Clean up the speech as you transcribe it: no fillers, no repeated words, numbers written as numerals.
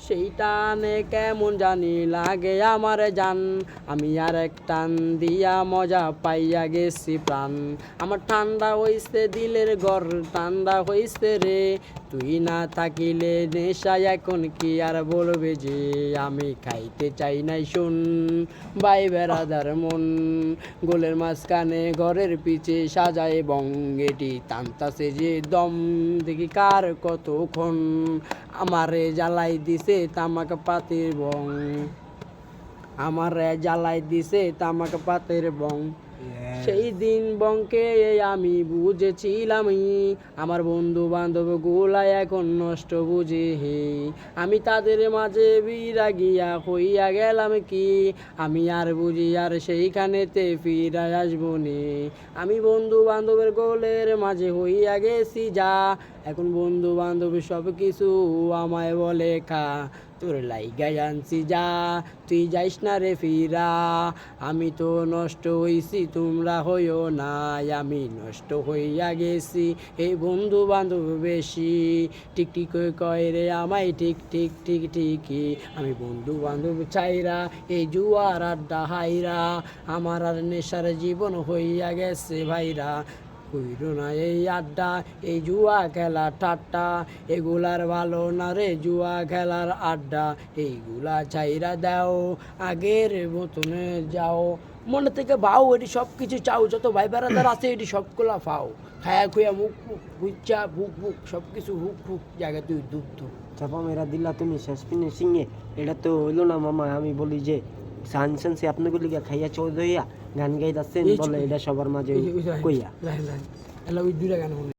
সেই টানে কেমন জানি লাগে আমার জান, আমি আর এক টান দিয়া মজা পাইয়া গেছি প্রাণ। আমার ঠান্ডা হইছে দিলের ঘর, ঠান্ডা হইছে রে, তুই না থাকিলে নেশা এখন কি আর বলবে যে, আমি খাইতে চাই নাই শুন ভাই বেড়াদার মন। গোলের মাঝখানে ঘরের পিছে সাজায় বং, এটি টানতাছে যে দম, দেখি কার কতক্ষণ। আমারে জ্বালাই দিছে তামাক পাতির বং, আমারে জ্বালাই দিছে তামাক পাতের বং। সেই দিন বংকে আমি বুঝেছিলাম, আমার বন্ধু বান্ধব গুলা এখন নষ্ট বুঝে হে। আমি তাদের মাঝে বিরাগিয়া হইয়া গেলাম কি, আমি আর বুঝি আর সেইখানেতে ফিরে আসবো নে। আমি বন্ধু বান্ধবের গোলের মাঝে হইয়া গেছি যা, এখন বন্ধু বান্ধব সব কিছু আমায় বলে খা, তোর লাইগাই আনছি যা, তুই যাইস না রে ফিরা। আমি তো নষ্ট হইছি তোমরা হইও নাই, আমি নষ্ট হইয়া গেছি এই বন্ধু বান্ধব বেশি। টিক টিক কয় রে আমায় ঠিক ঠিক ঠিক ঠিকই, আমি বন্ধু বান্ধব চাইরা এই জুয়ার আড্ডা হাইরা, আমার আর নেশার জীবন হইয়া গেছে ভাইরা। কইরো না এই আড্ডা, এই জুয়া খেলা ঠাট্টা, এগুলার ভালো না রে জুয়া খেলার আড্ডা, এইগুলা চাইরা দাও আগের মতনে যাও। মনে থেকে ভাও এটি সব কিছু চাও, যত ভাই বেড়াদার আছে এটি সবগুলা ফাও, খায়া খুয়া মুখ মুখ বুচ্চা বুক বুক সব কিছু হুক হুক জায়গা তুই ধুপ ধুপ। চাপা মেরা দিলা তুমি শেষ ফিনিশিংয়ে, এটা তো হইলো না মামা। আমি বলি যে সানসেন্সে আপনাকে লিগা খাইয়া চৌধ হইয়া গান গাইতাছেন বলে, এটা সবার মাঝে কইয়া ওই দুইটা গান